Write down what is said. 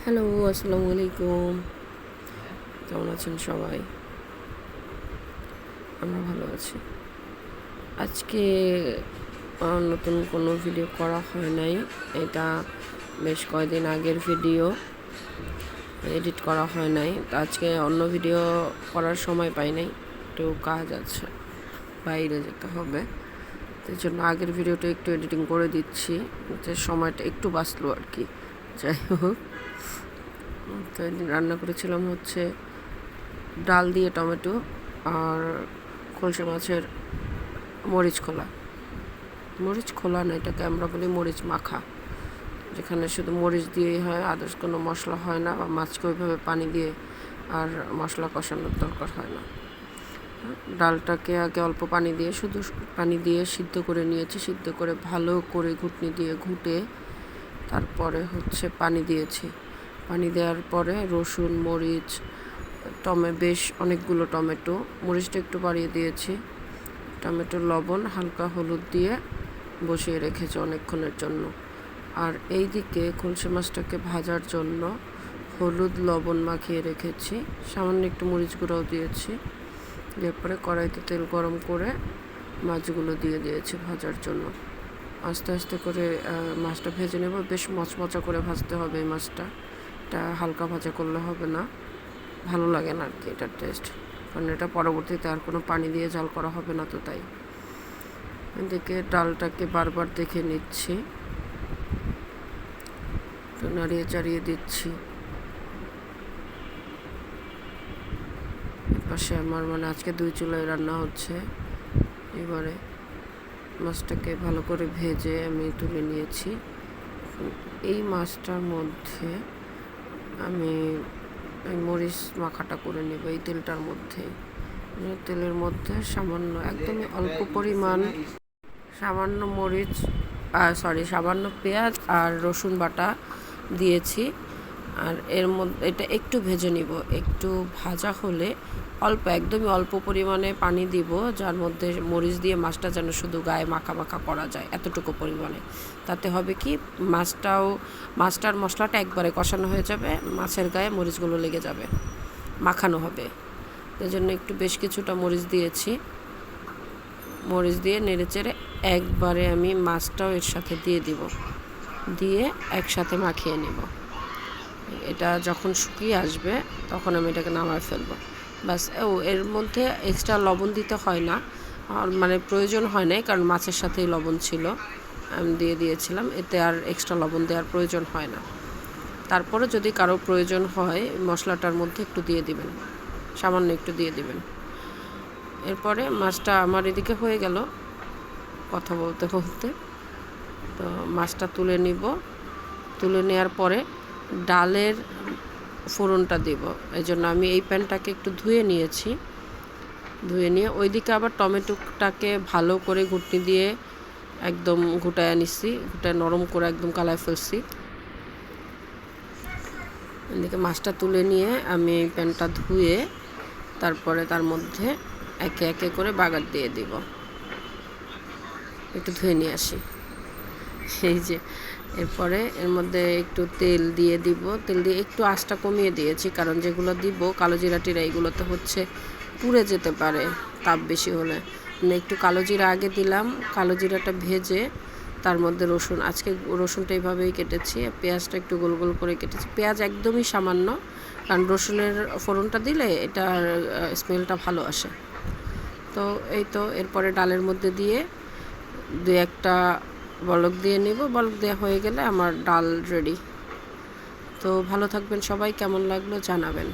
Hello, আসসালামু আলাইকুম। কেমন আছেন সবাই? আমরা ভালো আছি। আজকে নতুন কোনো ভিডিও করা হয় নাই। এটা বেশ কয়েকদিন আগের ভিডিও, এডিট করা হয় নাই। তো আজকে অন্য ভিডিও করার সময় পাই নাই, একটু কাজ আছে, বাইরে যেতে হবে। তো জন্য আগের ভিডিওটা একটু এডিটিং করে দিচ্ছি, যে সময়টা একটু বাঁচলো আর কি। যাই হোক, তো রান্না করেছিলাম হচ্ছে ডাল দিয়ে টমেটো আর খলসে মাছের মরিচ খোলা না, এটাকে আমরা বলি মরিচ মাখা, যেখানে শুধু মরিচ দিয়েই হয়, আদার্স কোনো মশলা হয় না, বা মাছকে ওইভাবে পানি দিয়ে আর মশলা কষানোর দরকার হয় না। ডালটাকে আগে অল্প পানি দিয়ে শুধু পানি দিয়ে সিদ্ধ করে নিয়েছি, সিদ্ধ করে ভালো করে ঘুটনি দিয়ে ঘুটে তারপরে হচ্ছে পানি দিয়েছি। পানি দেওয়ার পরে রসুন, মরিচ, বেশ অনেকগুলো টমেটো, মরিচটা একটু বাড়িয়ে দিয়েছি, টমেটো, লবণ, হালকা হলুদ দিয়ে বসিয়ে রেখেছি অনেকক্ষণের জন্য। আর এই দিকে খলসে মাছটাকে ভাজার জন্য হলুদ লবণ মাখিয়ে রেখেছি, সামান্য একটু মরিচ গুঁড়াও দিয়েছি। এরপরে কড়াইতে তেল গরম করে মাছগুলো দিয়ে দিয়েছি ভাজার জন্য। আস্তে আস্তে করে মাছটা ভেজে নেব, বেশ মচমচা করে ভাজতে হবে এই মাছটা। এটা হালকা ভাজা করলে হবে না, ভালো লাগে না আর কি এটার টেস্ট, কারণ এটা পরবর্তীতে আর কোনো পানি দিয়ে জাল করা হবে না। তো তাই এদিকে ডালটাকে বারবার দেখে নিচ্ছি, তো নাড়িয়ে চাড়িয়ে দিচ্ছি। এপাশে আমার আজকে 2 চুলায় রান্না হচ্ছে। এবারে মাছটাকে ভালো করে ভেজে আমি তুলে নিয়েছি। এই মাছটার মধ্যে আমি মরিচ মাখাটা করে নেব এই তেলটার মধ্যে। তেলের মধ্যে সামান্য, একদমই অল্প পরিমাণ সামান্য সামান্য পেঁয়াজ আর রসুন বাটা দিয়েছি। আর এর মধ্যে এটা একটু ভেজে নিব, একটু ভাজা হলে একদমই অল্প পরিমাণে পানি দিব, যার মধ্যে মরিচ দিয়ে মাছটা যেন শুধু গায়ে মাখা মাখা করা যায়, এতটুকু পরিমাণে। তাতে হবে কি, মাছটার মশলাটা একবারে কষানো হয়ে যাবে, মাছের গায়ে মরিচগুলো লেগে যাবে, মাখানো হবে। এই জন্য একটু বেশ কিছুটা মরিচ দিয়েছি। মরিচ দিয়ে নেড়েচেড়ে একবারে আমি মাছটাও এর সাথে দিয়ে দিব, দিয়ে একসাথে মাখিয়ে নেব। এটা যখন শুকিয়ে আসবে তখন আমি এটাকে নামায় ফেলবো, বাস। এর মধ্যে এক্সট্রা লবণ দিতে হয় না, প্রয়োজন হয় না, কারণ মাছের সাথেই লবণ ছিল, আমি দিয়ে দিয়েছিলাম, এতে আর এক্সট্রা লবণ দেওয়ার প্রয়োজন হয় না। তারপরে যদি কারো প্রয়োজন হয় মশলাটার মধ্যে একটু দিয়ে দিবেন, সামান্য একটু দিয়ে দিবেন। এরপরে মাছটা আমার এদিকে হয়ে গেল কথা বলতে বলতে। তো মাছটা তুলে নিব, তুলে নেওয়ার পরে ডালের ফোড়নটা দিব। এই জন্য আমি এই প্যানটাকে একটু ধুয়ে নিয়েছি, ধুয়ে নিয়ে ওইদিকে আবার টমেটোটাকে ভালো করে ঘুটনি দিয়ে একদম ঘুটায় নিচ্ছি, ঘুটায় নরম করে একদম কালায় ফেলছি। এদিকে মাছটা তুলে নিয়ে আমি এই প্যানটা ধুয়ে তারপরে তার মধ্যে একে একে করে বাগার দিয়ে দিব। একটু ধুয়ে নিয়ে আসি, এই যে। এরপরে এর মধ্যে একটু তেল দিয়ে দিব, তেল দিয়ে একটু আঁচটা কমিয়ে দিয়েছি, কারণ যেগুলো দিব কালো জিরা টিরা এগুলোতে হচ্ছে পুড়ে যেতে পারে তাপ বেশি হলে। একটু কালো জিরা আগে দিলাম, কালো জিরাটা ভেজে তার মধ্যে রসুন, আজকে রসুনটা এইভাবেই কেটেছি, পেঁয়াজটা একটু গোল গোল করে কেটেছি, পেঁয়াজ একদমই সামান্য, কারণ রসুনের ফোড়নটা দিলে এটার স্মেলটা ভালো আসে। তো এই তো, এরপরে ডালের মধ্যে দিয়ে 2-1টা বলক দিয়ে নিব, বলক দেওয়া হয়ে গেলে আমার ডাল রেডি। তো ভালো থাকবেন সবাই, কেমন লাগলো জানাবেন।